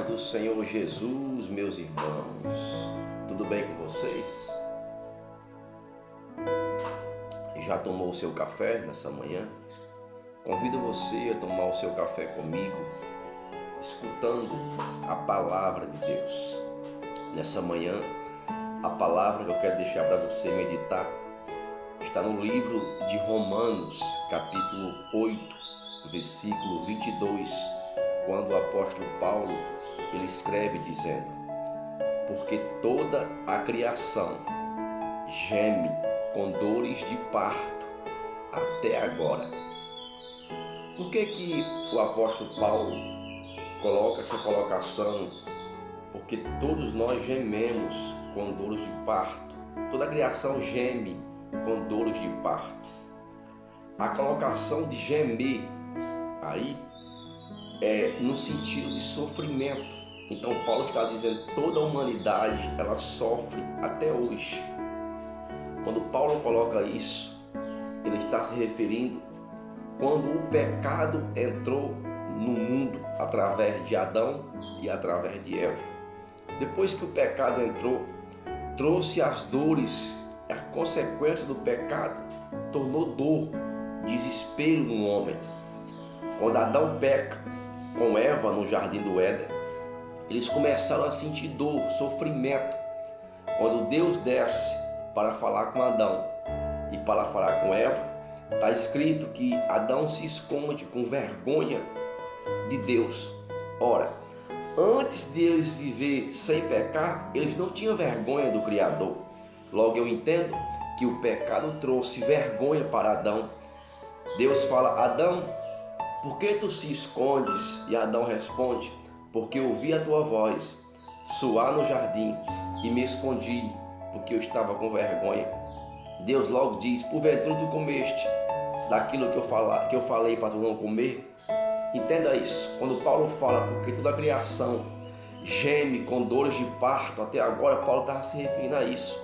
paz do Senhor Jesus, meus irmãos. Tudo bem com vocês? Já tomou o seu café nessa manhã? Convido você a tomar o seu café comigo, escutando a palavra de Deus. Nessa manhã, a palavra que eu quero deixar para você meditar está no livro de Romanos, capítulo 8, versículo 22, quando o apóstolo Paulo ele escreve dizendo: porque toda a criação geme com dores de parto até agora. Por que o apóstolo Paulo coloca essa colocação? Porque todos nós gememos com dores de parto. Toda a criação geme com dores de parto. A colocação de gemer aí é no sentido de sofrimento. Então Paulo está dizendo que toda a humanidade ela sofre até hoje. Quando Paulo coloca isso, ele está se referindo quando o pecado entrou no mundo através de Adão e através de Eva. Depois que o pecado entrou, trouxe as dores, a consequência do pecado tornou dor, desespero no homem. Quando Adão peca com Eva no jardim do Éden, eles começaram a sentir dor, sofrimento. Quando Deus desce para falar com Adão e para falar com Eva, está escrito que Adão se esconde com vergonha de Deus. Ora, antes de eles viver sem pecar, eles não tinham vergonha do Criador. Logo eu entendo que o pecado trouxe vergonha para Adão. Deus fala: Adão, por que tu se escondes? E Adão responde: porque ouvi a tua voz soar no jardim e me escondi, porque eu estava com vergonha. Deus logo diz: porventura tu comeste daquilo que eu falei para tu não comer? Entenda isso. Quando Paulo fala porque toda a criação geme com dores de parto até agora, Paulo está se referindo a isso.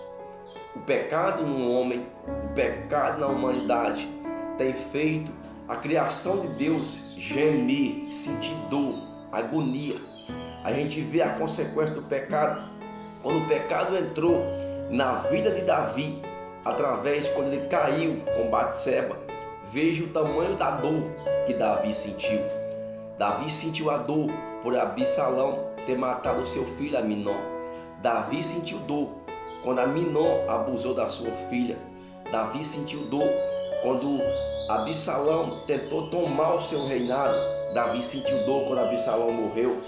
O pecado no homem, o pecado na humanidade tem feito a criação de Deus gemer, sentir dor, agonia. A gente vê a consequência do pecado quando o pecado entrou na vida de Davi, através quando ele caiu com Batseba. Veja o tamanho da dor que Davi sentiu. Davi sentiu a dor por Absalão ter matado seu filho Aminon. Davi sentiu dor quando Aminon abusou da sua filha. Davi sentiu dor quando Absalão tentou tomar o seu reinado. Davi sentiu dor quando Absalão morreu.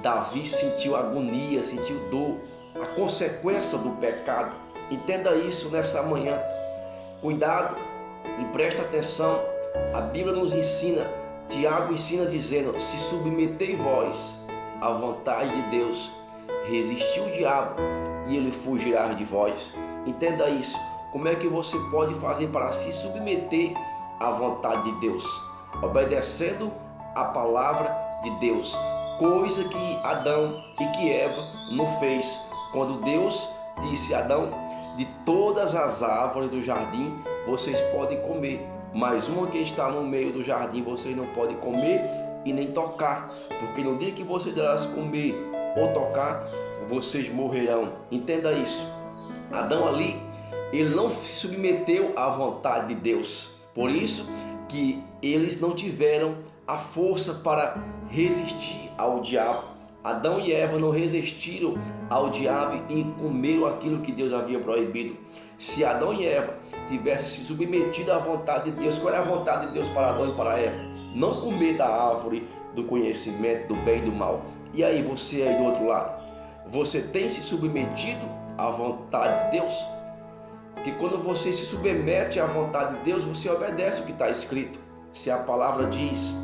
Davi sentiu agonia, sentiu dor, a consequência do pecado. Entenda isso nessa manhã. Cuidado e presta atenção. A Bíblia nos ensina, Tiago ensina dizendo: se submetei vós à vontade de Deus, resistiu o diabo e ele fugirá de vós. Entenda isso. Como é que você pode fazer para se submeter à vontade de Deus? Obedecendo a palavra de Deus, coisa que Adão e que Eva não fez. Quando Deus disse a Adão: de todas as árvores do jardim vocês podem comer, mas uma que está no meio do jardim vocês não podem comer e nem tocar, porque no dia que vocês delas comer ou tocar, vocês morrerão. Entenda isso. Adão ali, ele não se submeteu à vontade de Deus. Por isso que eles não tiveram a força para resistir ao diabo. Adão e Eva não resistiram ao diabo e comeram aquilo que Deus havia proibido. Se Adão e Eva tivessem se submetido à vontade de Deus, qual era a vontade de Deus para Adão e para Eva? Não comer da árvore do conhecimento do bem e do mal. E aí, você aí do outro lado, você tem se submetido à vontade de Deus? Porque quando você se submete à vontade de Deus, você obedece o que está escrito. Se a palavra diz: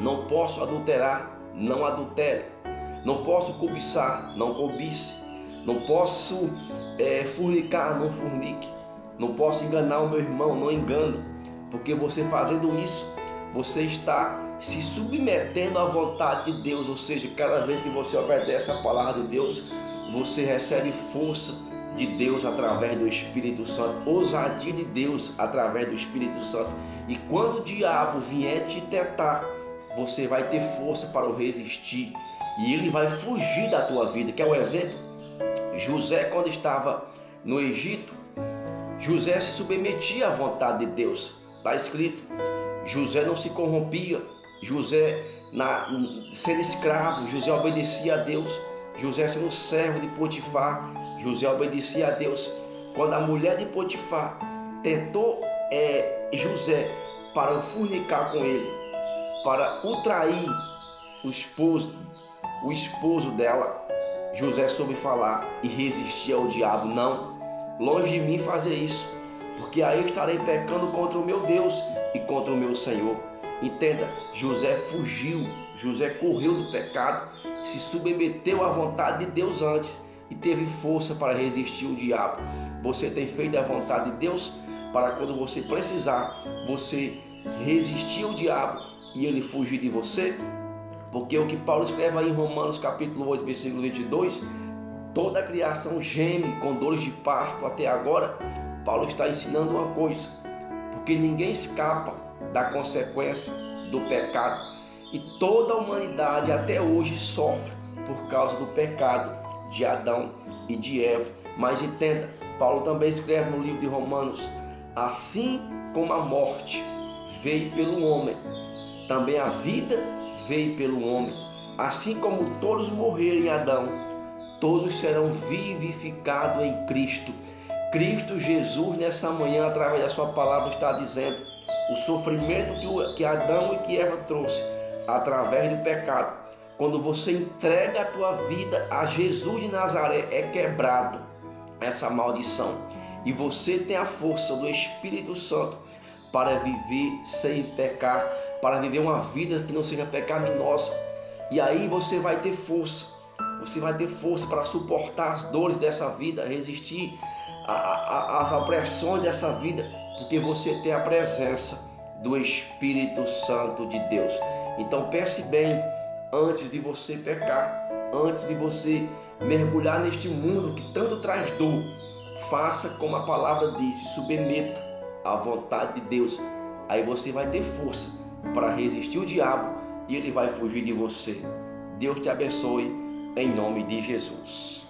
não posso adulterar, não adultere. Não posso cobiçar, não cobice. Não posso fornicar, não fornique. Não posso enganar o meu irmão, não engane. Porque você fazendo isso, você está se submetendo à vontade de Deus. Ou seja, cada vez que você obedece a palavra de Deus, você recebe força de Deus através do Espírito Santo, ousadia de Deus através do Espírito Santo. E quando o diabo vier te tentar, você vai ter força para o resistir. e ele vai fugir da tua vida. Quer um exemplo? José, quando estava no Egito, José se submetia à vontade de Deus. Está escrito, José não se corrompia, José sendo escravo, José obedecia a Deus. José sendo servo de Potifar, José obedecia a Deus. Quando a mulher de Potifar tentou José para fornicar com ele, para o trair, o esposo dela, José soube falar e resistir ao diabo. Não, longe de mim fazer isso, porque aí eu estarei pecando contra o meu Deus e contra o meu Senhor. Entenda, José fugiu, José correu do pecado, se submeteu à vontade de Deus antes e teve força para resistir ao diabo. Você tem feito a vontade de Deus para quando você precisar, você resistir ao diabo e ele fugir de você? Porque o que Paulo escreve aí em Romanos capítulo 8, versículo 22, toda a criação geme com dores de parto até agora. Paulo está ensinando uma coisa, porque ninguém escapa da consequência do pecado e toda a humanidade até hoje sofre por causa do pecado de Adão e de Eva. Mas entenda, Paulo também escreve no livro de Romanos, assim como a morte veio pelo homem, também a vida veio pelo homem. Assim como todos morreram em Adão, todos serão vivificados em Cristo. Cristo Jesus nessa manhã, através da sua palavra, está dizendo o sofrimento que Adão e que Eva trouxe através do pecado. Quando você entrega a tua vida a Jesus de Nazaré, é quebrado essa maldição e você tem a força do Espírito Santo para viver sem pecar, para viver uma vida que não seja pecaminosa. E aí você vai ter força, para suportar as dores dessa vida, resistir às opressões dessa vida, porque você tem a presença do Espírito Santo de Deus. Então pense bem, antes de você pecar, antes de você mergulhar neste mundo que tanto traz dor, faça como a palavra diz, se submeta à vontade de Deus. Aí você vai ter força para resistir o diabo e ele vai fugir de você. Deus te abençoe em nome de Jesus.